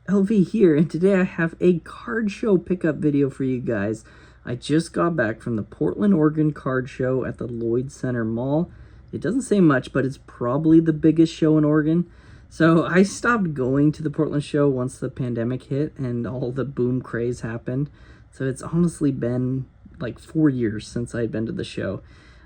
LV here, and today I have a card show pickup video for you guys. I just got back from the Portland, Oregon card show at the Lloyd Center Mall. It doesn't say much, but it's probably the biggest show in Oregon. So I stopped going to the Portland show once the pandemic hit and all the boom craze happened. So it's honestly been like 4 years since I'd been to the show.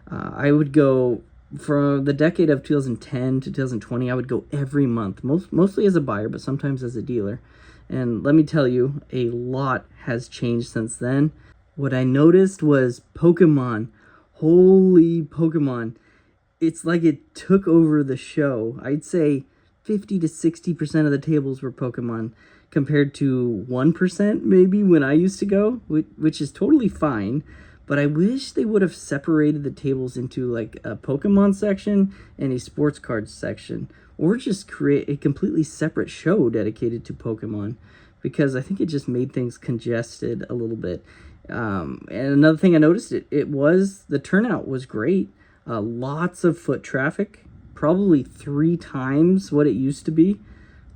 I would go from the decade of 2010 to 2020. I would go every month, mostly as a buyer, but sometimes as a dealer. And let me tell you, a lot has changed since then. What I noticed was Pokemon. Holy Pokemon. It's like it took over the show. I'd say 50 to 60% of the tables were Pokemon compared to 1% maybe when I used to go, which is totally fine. But I wish they would have separated the tables into like a Pokemon section and a sports cards section, or just create a completely separate show dedicated to Pokemon, because I think it just made things congested a little bit. And another thing I noticed, the turnout was great. Lots of foot traffic, probably 3 times what it used to be.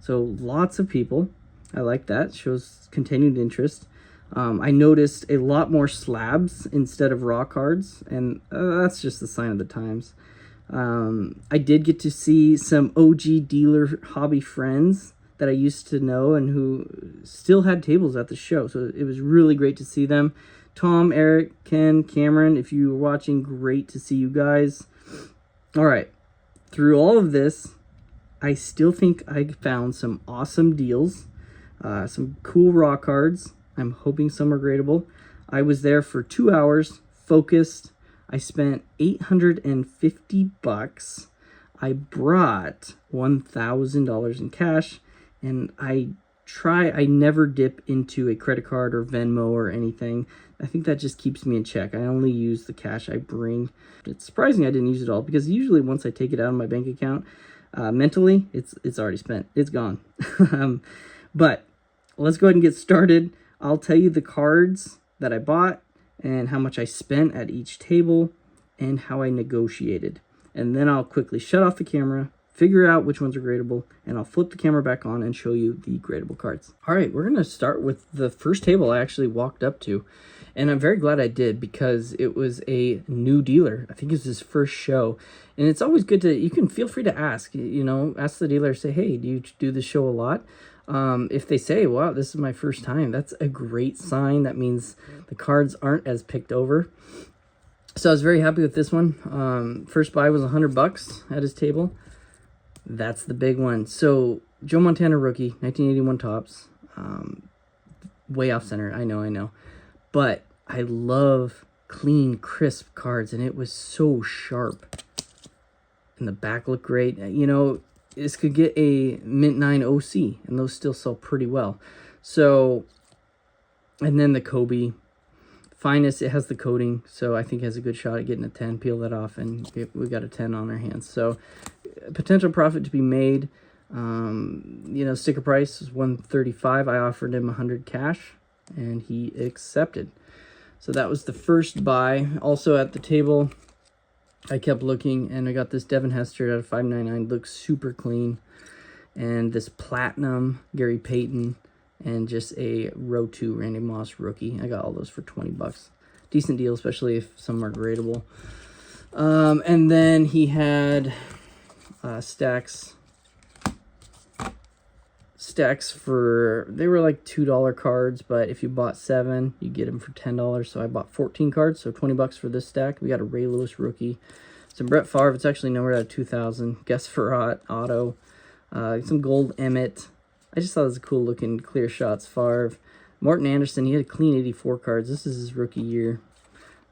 So lots of people. I like that. Shows continued interest. I noticed a lot more slabs instead of raw cards, and that's just a sign of the times. I did get to see some OG dealer hobby friends that I used to know and who still had tables at the show, so it was really great to see them. Tom, Eric, Ken, Cameron, if you were watching, great to see you guys. All right, through all of this, I still think I found some awesome deals, some cool raw cards. I'm hoping some are gradable. I was there for 2 hours, focused. I spent $850. I brought $1,000 in cash, and I never dip into a credit card or Venmo or anything. I think that just keeps me in check. I only use the cash I bring. It's surprising I didn't use it all, because usually once I take it out of my bank account, mentally, it's already spent. It's gone. But let's go ahead and get started. I'll tell you the cards that I bought and how much I spent at each table and how I negotiated. And then I'll quickly shut off the camera, figure out which ones are gradable, and I'll flip the camera back on and show you the gradable cards. All right, we're going to start with the first table I actually walked up to. And I'm very glad I did, because it was a new dealer. I think it's his first show. And it's always good you can feel free to ask, ask the dealer, say, hey, do you do this show a lot? If they say, wow, this is my first time, that's a great sign. That means the cards aren't as picked over. So I was very happy with this one. First buy was $100 at his table. That's the big one. So Joe Montana rookie, 1981 tops. Way off center, I know. But I love clean, crisp cards, and it was so sharp. And the back looked great. This could get a Mint 9 OC, and those still sell pretty well. So, and then the Kobe Finest, it has the coating, so I think it has a good shot at getting a 10. Peel that off, and we got a 10 on our hands. So, potential profit to be made. Sticker price is $135. I offered him $100 cash, and he accepted. So that was the first buy. Also at the table, I kept looking, and I got this Devin Hester out of 599. Looks super clean. And this Platinum Gary Payton, and just a row 2 Randy Moss rookie. I got all those for $20. Decent deal, especially if some are gradable. And then he had stacks for, they were like $2 cards, but if you bought 7, you get them for $10. So I bought 14 cards, so $20 for this stack. We got a Ray Lewis rookie, some Brett Favre. It's actually numbered out of 2000. Gus Farrat auto, some gold Emmett. I just thought it was a cool looking clear shots Favre. Morton Anderson, he had a clean 84 cards. This is his rookie year.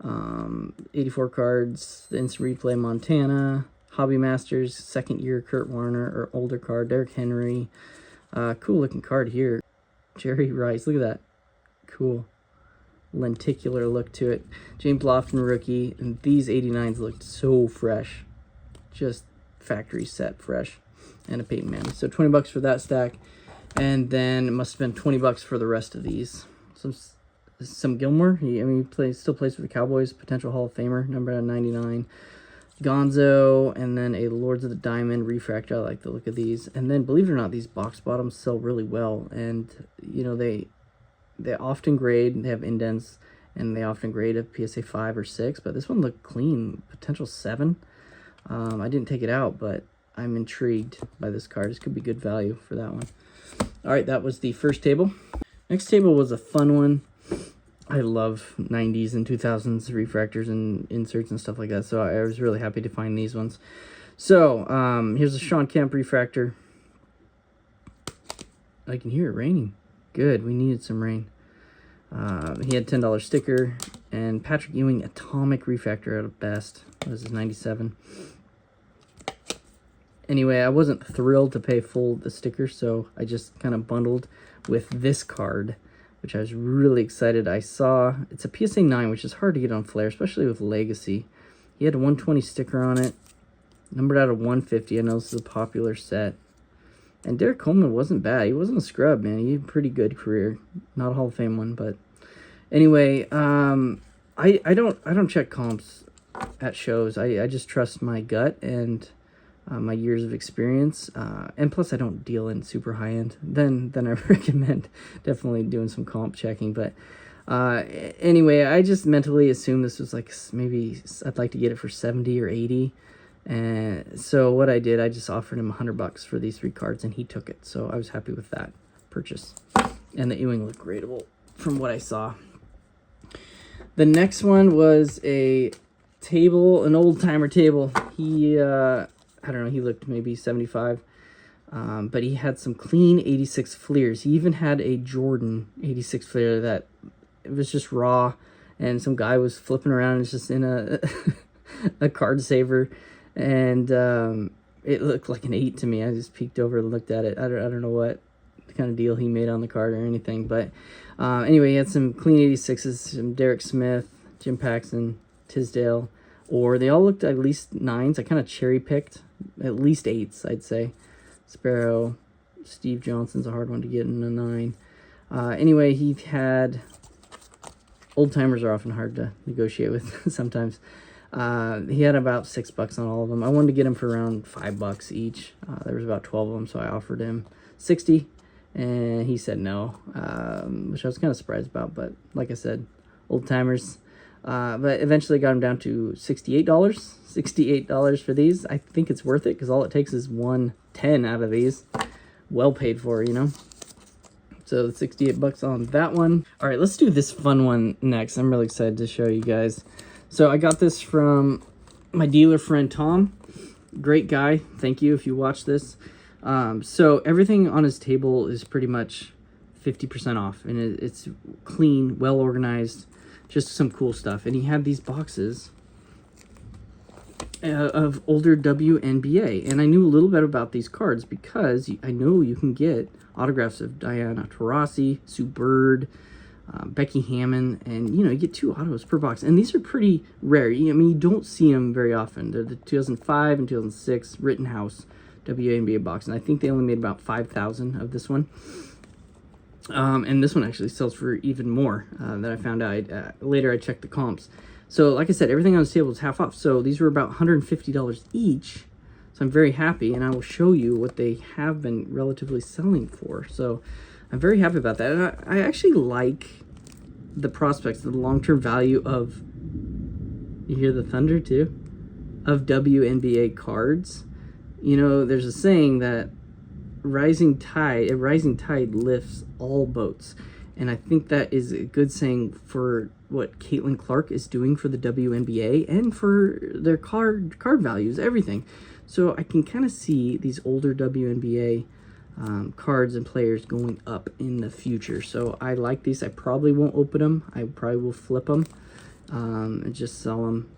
84 cards. The instant replay Montana, Hobby Masters, second year Kurt Warner, or older card Derrick Henry. Cool looking card here. Jerry Rice, look at that. Cool. Lenticular look to it. James Lofton rookie, and these 89s looked so fresh. Just factory set fresh. And a Peyton Manning. So $20 for that stack. And then it must have been $20 for the rest of these. Some Gilmore. He still plays for the Cowboys. Potential Hall of Famer. Number 99. Gonzo, and then a Lords of the Diamond refractor. I like the look of these. And then, believe it or not, these box bottoms sell really well. And, you know, they often grade. They have indents, and they often grade a PSA 5 or 6. But this one looked clean, potential 7. I didn't take it out, but I'm intrigued by this card. This could be good value for that one. All right, that was the first table. Next table was a fun one. I love 90s and 2000s refractors and inserts and stuff like that, so I was really happy to find these ones. So, here's a Sean Kemp refractor. I can hear it raining. Good, we needed some rain. He had $10 sticker, and Patrick Ewing Atomic refractor out of Best. This is 97. Anyway, I wasn't thrilled to pay full the sticker, so I just kind of bundled with this card, which I was really excited. I saw it's a PSA 9, which is hard to get on Flair, especially with Legacy. He had a 120 sticker on it, numbered out of 150. I know this is a popular set. And Derek Coleman wasn't bad. He wasn't a scrub, man. He had a pretty good career. Not a Hall of Fame one, but anyway, I don't check comps at shows. I just trust my gut and my years of experience, and plus I don't deal in super high end. Then I recommend definitely doing some comp checking. But anyway, I just mentally assumed this was like maybe I'd like to get it for 70 or 80. And so what I did, I just offered him $100 for these 3 cards, and he took it. So I was happy with that purchase. And the Ewing looked gradable from what I saw. The next one was a table, an old timer table. He I don't know, he looked maybe 75, but he had some clean 86 fleers. He even had a Jordan 86 fleer that it was just raw, and some guy was flipping around. It's just in a card saver, and it looked like an 8 to me. I just peeked over and looked at it. I don't know what kind of deal he made on the card or anything, but anyway, he had some clean 86s, some Derek Smith, Jim Paxson, Tisdale, or they all looked at least 9s. I kind of cherry picked at least 8s, I'd say. Sparrow, Steve Johnson's a hard one to get in a 9. Anyway, he had old timers are often hard to negotiate with sometimes. He had about $6 on all of them. I wanted to get him for around $5 each. There was about 12 of them, so I offered him 60, and he said no, which I was kind of surprised about. But like I said, old timers. But eventually got him down to $68. $68 for these. I think it's worth it because all it takes is 110 out of these. Well paid for, you know. So $68 on that one. All right, let's do this fun one next. I'm really excited to show you guys. So I got this from my dealer friend Tom. Great guy. Thank you if you watch this. So everything on his table is pretty much 50% off, and it's clean, well organized. Just some cool stuff. And he had these boxes of older WNBA. And I knew a little bit about these cards because I know you can get autographs of Diana Taurasi, Sue Bird, Becky Hammon, and, you know, you get 2 autos per box. And these are pretty rare. I mean, you don't see them very often. They're the 2005 and 2006 Rittenhouse WNBA box. And I think they only made about 5,000 of this one. And this one actually sells for even more that I found out. Later I checked the comps. So like I said, everything on this table is half off. So these were about $150 each. So I'm very happy, and I will show you what they have been relatively selling for. So I'm very happy about that. And I actually like the prospects, the long-term value of, you hear the thunder too, of WNBA cards. You know, there's a saying that a rising tide lifts all boats. And I think that is a good saying for what Caitlin Clark is doing for the WNBA and for their card values, everything. So I can kind of see these older WNBA cards and players going up in the future. So I like these. I probably won't open them. I probably will flip them and just sell them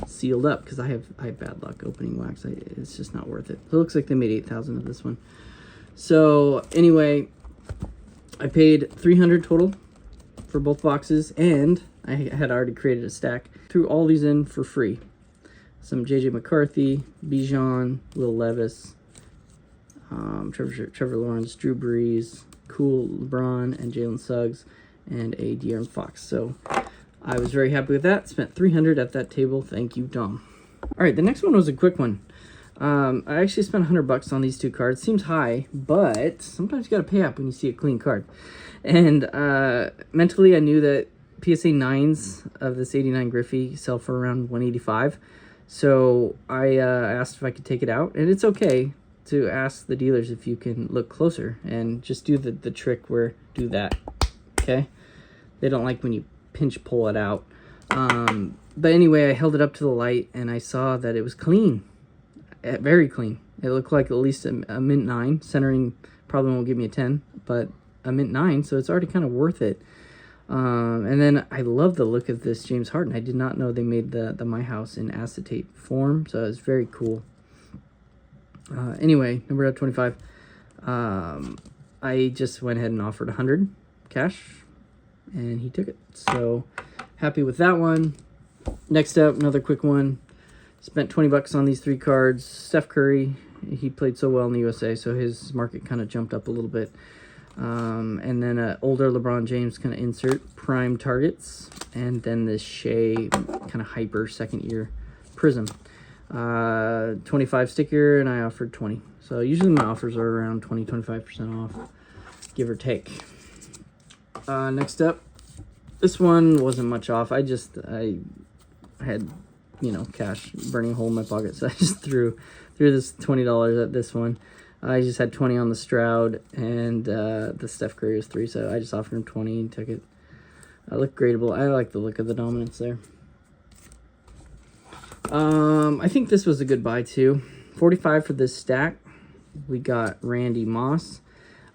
sealed up because I have bad luck opening wax. It's just not worth it. So it looks like they made 8,000 of this one. So anyway, I paid $300 total for both boxes, and I had already created a stack. Threw all these in for free. Some JJ McCarthy, Bijan, Will Levis, Trevor Lawrence, Drew Brees, Cool LeBron, and Jalen Suggs, and a De'Aaron Fox. So I was very happy with that. Spent $300 at that table. Thank you, Dom. All right, the next one was a quick one. I actually spent $100 on these two cards. Seems high, but sometimes you gotta pay up when you see a clean card. And mentally, I knew that PSA 9s of this 89 Griffey sell for around $185. So I asked if I could take it out, and it's okay to ask the dealers if you can look closer and just do the trick where do that. Okay, they don't like when you pinch pull it out. But anyway, I held it up to the light and I saw that it was clean, very clean. It looked like at least a mint 9. Centering probably won't give me a 10, but a mint 9, so it's already kind of worth it. And then I love the look of this James Harden. I did not know they made the My House in acetate form, so it's very cool. Anyway, number 25. I just went ahead and offered 100 cash, and he took it. So happy with that one. Next up, another quick one. Spent $20 on these 3 cards. Steph Curry, he played so well in the USA, so his market kind of jumped up a little bit. And then an older LeBron James kind of insert, prime targets, and then this Shea kind of hyper second year prism. 25 sticker, and I offered 20. So usually my offers are around 20-25% off, give or take. Next up, this one wasn't much off. I had, cash burning a hole in my pocket, so I just threw this $20 at this one. I just had 20 on the Stroud, and the Steph Curry was 3, so I just offered him 20 and took it. I look gradable. I like the look of the dominance there. I think this was a good buy too. 45 for this stack. We got Randy Moss.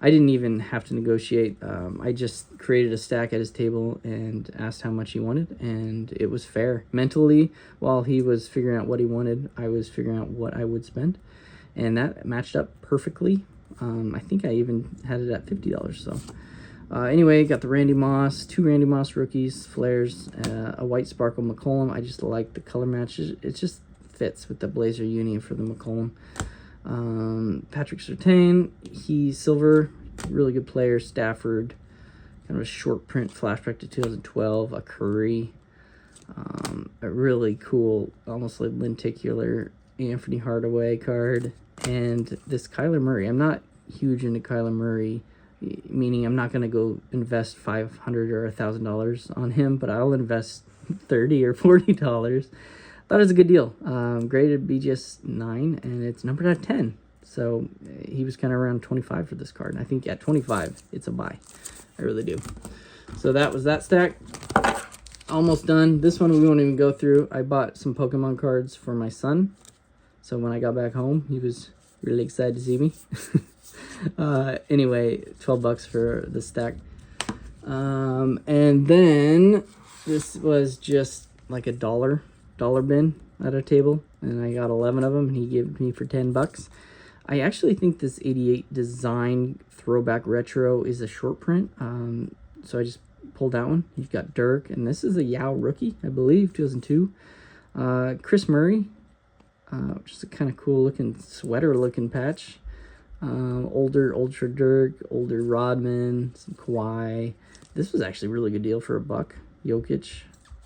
I didn't even have to negotiate. I just created a stack at his table and asked how much he wanted, and it was fair. Mentally, while he was figuring out what he wanted, I was figuring out what I would spend, and that matched up perfectly. I think I even had it at $50. So anyway, got the Randy Moss, 2 Randy Moss rookies, flares, a white sparkle McCollum. I just like the color match. It just fits with the Blazer uni for the McCollum. Patrick Surtain, he's silver, really good player. Stafford, kind of a short print flashback to 2012. A Curry, a really cool, almost like lenticular Anthony Hardaway card, and this Kyler Murray. I'm not huge into Kyler Murray, meaning I'm not going to go invest $500 or $1,000 on him, but I'll invest $30 or $40. Thought it was a good deal. Graded BGS 9, and it's numbered at 10. So he was kind of around 25 for this card. And I think at 25, it's a buy. I really do. So that was that stack. Almost done. This one we won't even go through. I bought some Pokemon cards for my son. So when I got back home, he was really excited to see me. Anyway, $12 for the stack. And then this was just like a dollar bin at a table, and I got 11 of them, and he gave it me for $10. I actually think this 88 design throwback retro is a short print, so I just pulled that one. You've got Dirk, and this is a Yao rookie, I believe, 2002. Chris Murray, just a kind of cool looking sweater looking patch. Older Ultra Dirk, older Rodman, some Kawhi. This was actually a really good deal for $1. Jokic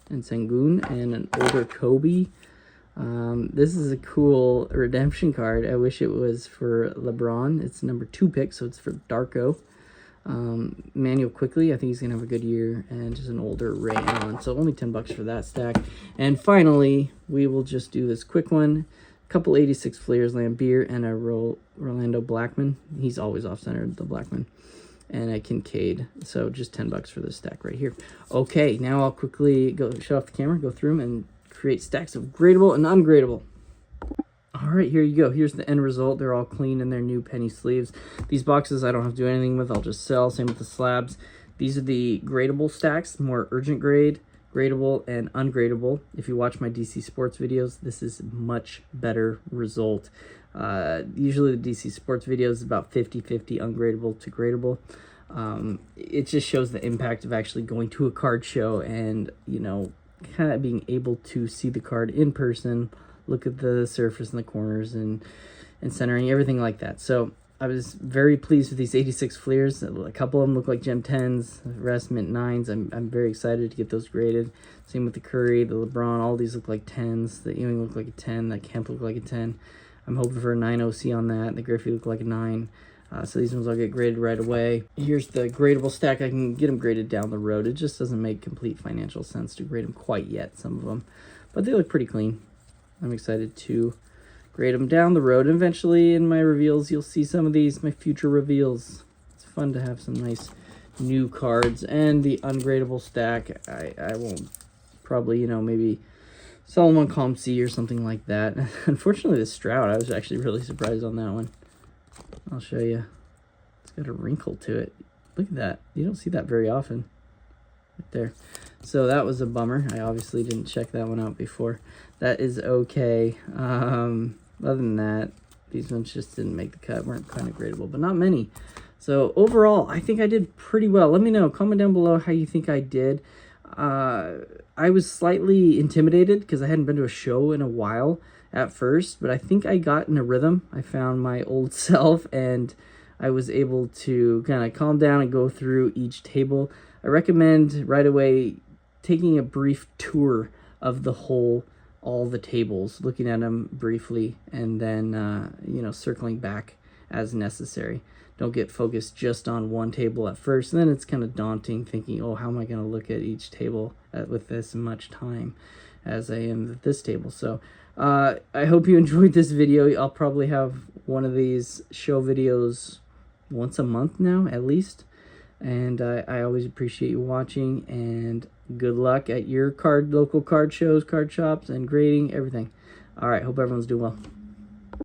and Sengun, and an older Kobe. This is a cool redemption card. I wish it was for LeBron. It's number 2 pick, so it's for Darko. Manuel Quickly, I think he's gonna have a good year, and just an older Rayon. So only $10 for that stack. And finally, we will just do this quick one. A couple 86 Flares Lambeer and a Rolando Blackman. He's always off-centered, the Blackman. And a Kincaid. So just $10 for this stack right here. Okay, now I'll quickly go shut off the camera, go through them, and create stacks of gradable and ungradable. All right, here you go. Here's the end result. They're all clean in their new penny sleeves. These boxes I don't have to do anything with. I'll just sell. Same with the slabs. These are the gradable stacks, more urgent grade, gradable, and ungradable. If you watch my DC Sports videos, this is much better result. Usually the DC Sports videos is about 50-50 ungradable to gradable. It just shows the impact of actually going to a card show and, kind of being able to see the card in person, look at the surface and the corners and centering, everything like that. So I was very pleased with these 86 Fleers. A couple of them look like Gem 10s, the rest mint 9s. I'm very excited to get those graded. Same with the Curry, the LeBron, all these look like 10s. The Ewing look like a 10, that Kemp look like a 10. I'm hoping for a 9 OC on that. The Griffey look like a 9. So these ones I'll get graded right away. Here's the gradable stack. I can get them graded down the road. It just doesn't make complete financial sense to grade them quite yet, some of them. But they look pretty clean. I'm excited to grade them down the road. And eventually in my reveals, you'll see some of these, my future reveals. It's fun to have some nice new cards. And the ungradable stack, I won't probably, you know, maybe sell them on ComC or something like that. Unfortunately, the Stroud, I was actually really surprised on that one. I'll show you. It's got a wrinkle to it. Look at that. You don't see that very often. Right there. So that was a bummer. I obviously didn't check that one out before. That is okay. Other than that, these ones just didn't make the cut. Weren't kind of gradable, but not many. So overall, I think I did pretty well. Let me know. Comment down below how you think I did. I was slightly intimidated because I hadn't been to a show in a while at first, but I think I got in a rhythm. I found my old self, and I was able to kind of calm down and go through each table. I recommend right away taking a brief tour of the all the tables, looking at them briefly, and then you know, circling back as necessary. Don't get focused just on one table at first, and then it's kind of daunting thinking, oh, how am I going to look at each table with this much time as I am at this table. So I hope you enjoyed this video. I'll probably have one of these show videos once a month now, at least. And I always appreciate you watching, and good luck at your local card shows, card shops, and grading, everything. All right, hope everyone's doing well.